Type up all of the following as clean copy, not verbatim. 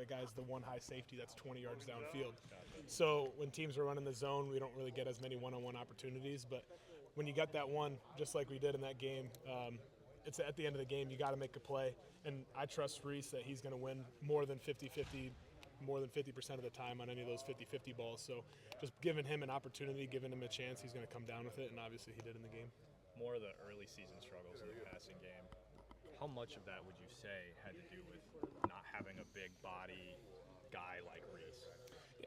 that guy's the one high safety that's 20 yards downfield. So when teams are running the zone, we don't really get as many one-on-one opportunities. But when you got that one, just like we did in that game, it's at the end of the game, you got to make a play. And I trust Reese that he's going to win more than 50-50, more than 50% of the time on any of those 50-50 balls. So just giving him an opportunity, giving him a chance, he's going to come down with it, and obviously he did in the game. More of the early season struggles in the passing game. How much of that would you say had to do with not having a big body guy like Reese?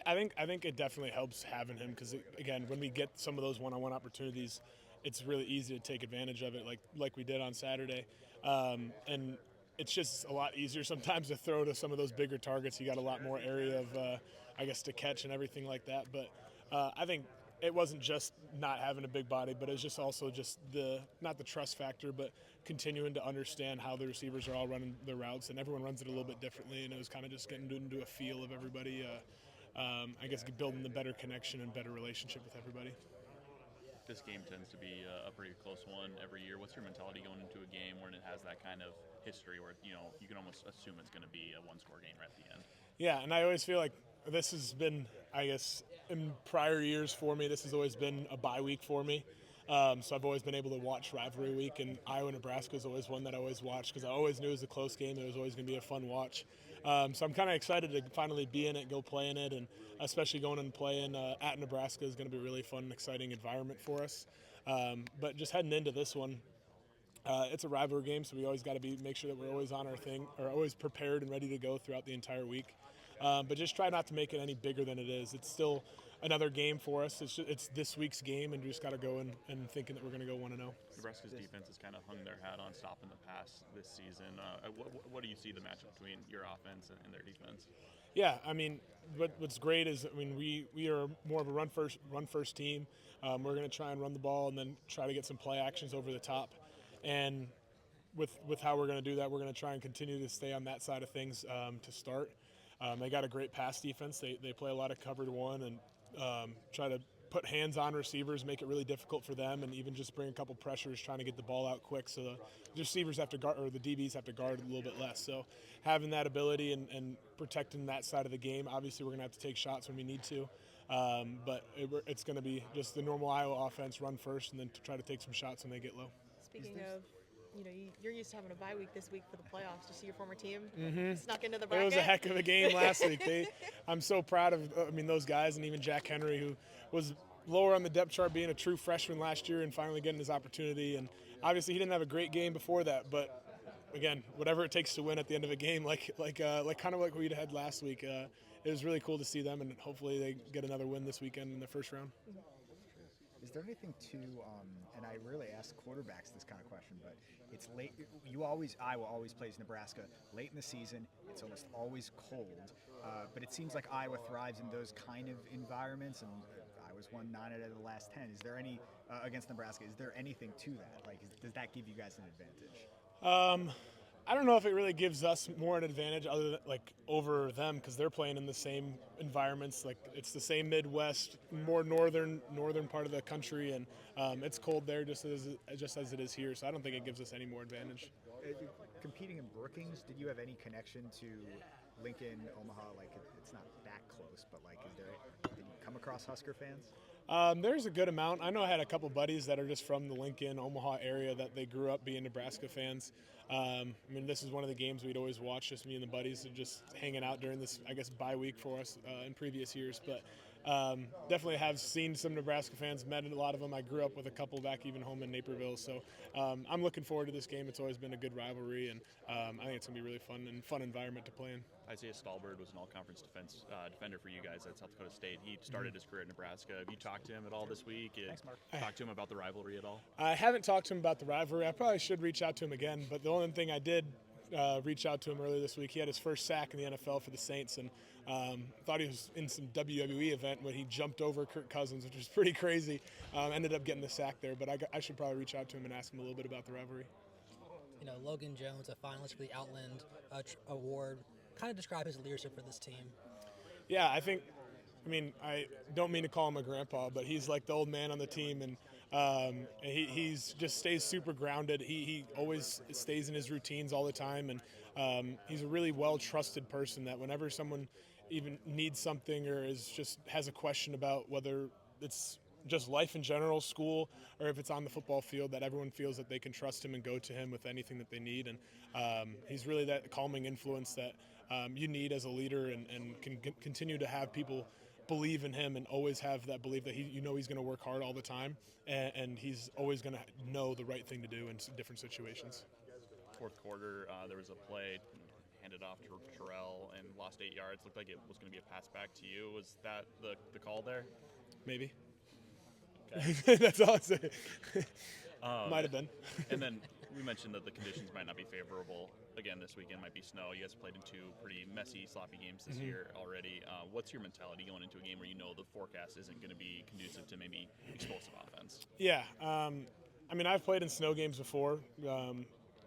I think it definitely helps having him because, again, when we get some of those one-on-one opportunities, it's really easy to take advantage of it like we did on Saturday. And it's just a lot easier sometimes to throw to some of those bigger targets. You got a lot more area of, to catch and everything like that. But I think it wasn't just not having a big body, but it's just also just not the trust factor, but continuing to understand how the receivers are all running their routes, and everyone runs it a little bit differently, and it was kind of just getting into a feel of everybody, building the better connection and better relationship with everybody. This game tends to be a pretty close one every year. What's your mentality going into a game when it has that kind of history where, you can almost assume it's going to be a one-score game right at the end? Yeah, and I always feel like this has been, in prior years for me, this has always been a bye week for me. So I've always been able to watch rivalry week, and Iowa-Nebraska is always one that I always watched because I always knew it was a close game. It was always going to be a fun watch. So I'm kind of excited to finally be in it, go play in it, and especially going and playing at Nebraska is going to be a really fun and exciting environment for us. But just heading into this one, it's a rivalry game, so we always got to make sure that we're always on our thing, or always prepared and ready to go throughout the entire week. But just try not to make it any bigger than it is. It's still another game for us. It's this week's game, and we just got to go and thinking that we're going to go 1-0. Nebraska's defense has kind of hung their hat on stopping the pass this season. What do you see the matchup between your offense and their defense? Yeah, what's great is we are more of a run first team. We're going to try and run the ball and then try to get some play actions over the top. And with how we're going to do that, we're going to try and continue to stay on that side of things to start. They got a great pass defense. They play a lot of covered one and try to put hands on receivers, make it really difficult for them, and even just bring a couple pressures trying to get the ball out quick so the receivers have to guard, or the DBs have to guard a little bit less. So having that ability and protecting that side of the game, obviously we're going to have to take shots when we need to, but it's going to be just the normal Iowa offense, run first, and then to try to take some shots when they get low. Speaking of, you're used to having a bye week this week for the playoffs. Did you see your former team snuck into the bracket? It was a heck of a game last week. I'm so proud of those guys, and even Jack Henry, who was lower on the depth chart, being a true freshman last year and finally getting his opportunity. And obviously he didn't have a great game before that, but again, whatever it takes to win at the end of a game, like kind of like we had last week, it was really cool to see them, and hopefully they get another win this weekend in the first round. Is there anything to, and I really ask quarterbacks this kind of question, but it's late. Iowa always plays Nebraska late in the season. It's almost always cold, but it seems like Iowa thrives in those kind of environments, and Iowa's won 9 out of the last 10. Is there any, against Nebraska, is there anything to that? Does that give you guys an advantage? I don't know if it really gives us more an advantage other than over them, because they're playing in the same environments. It's the same Midwest, more northern part of the country, and it's cold there just as it is here. So I don't think it gives us any more advantage. Competing in Brookings, did you have any connection to Lincoln, Omaha? It's not that close, but did you come across Husker fans? There's a good amount. I know I had a couple buddies that are just from the Lincoln, Omaha area that they grew up being Nebraska fans. This is one of the games we'd always watch, just me and the buddies, and just hanging out during this, bye week for us in previous years. But definitely have seen some Nebraska fans, met a lot of them. I grew up with a couple back even home in Naperville. So I'm looking forward to this game. It's always been a good rivalry, and I think it's going to be really fun environment to play in. Isaiah Stallbird was an all-conference defender for you guys at South Dakota State. He started his career at Nebraska. Have you talked to him at all this week? Thanks, Mark. Talked to him about the rivalry at all? I haven't talked to him about the rivalry. I probably should reach out to him again, but the only thing I did reach out to him earlier this week, he had his first sack in the NFL for the Saints, and thought he was in some WWE event when he jumped over Kirk Cousins, which was pretty crazy. Ended up getting the sack there, but I should probably reach out to him and ask him a little bit about the rivalry. Logan Jones, a finalist for the Outland Award. Kind of describe his leadership for this team. Yeah, I don't mean to call him a grandpa, but he's like the old man on the team, and He's just stays super grounded. He always stays in his routines all the time, and he's a really well-trusted person that whenever someone even needs something or has a question about whether it's just life in general, school, or if it's on the football field, that everyone feels that they can trust him and go to him with anything that they need. And he's really that calming influence that you need as a leader, and can continue to have people believe in him and always have that belief that he's going to work hard all the time, and he's always going to know the right thing to do in different situations. Fourth quarter, there was a play handed off to Terrell and lost 8 yards. Looked like it was going to be a pass back to you. Was that the call there? Maybe. Okay. That's all I'm saying. Might have been. And then we mentioned that the conditions might not be favorable. Again, this weekend might be snow. You guys played in 2 pretty messy, sloppy games this year already. What's your mentality going into a game where you know the forecast isn't going to be conducive to maybe explosive offense? Yeah. I mean, I've played in snow games before,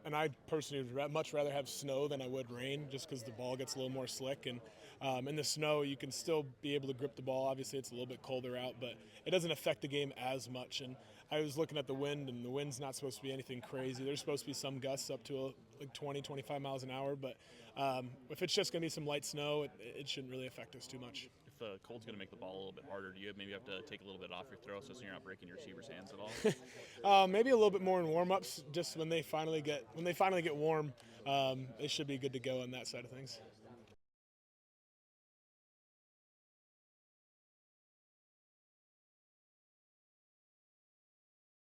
and I personally would much rather have snow than I would rain, just because the ball gets a little more slick. And in the snow, you can still be able to grip the ball. Obviously, it's a little bit colder out, but it doesn't affect the game as much. And I was looking at the wind, and the wind's not supposed to be anything crazy. There's supposed to be some gusts up to like 20, 25 miles an hour, but if it's just going to be some light snow, it shouldn't really affect us too much. If the cold's going to make the ball a little bit harder, do you maybe have to take a little bit off your throw so you're not breaking your receiver's hands at all? Maybe a little bit more in warm-ups. Just when they finally get warm, they should be good to go on that side of things.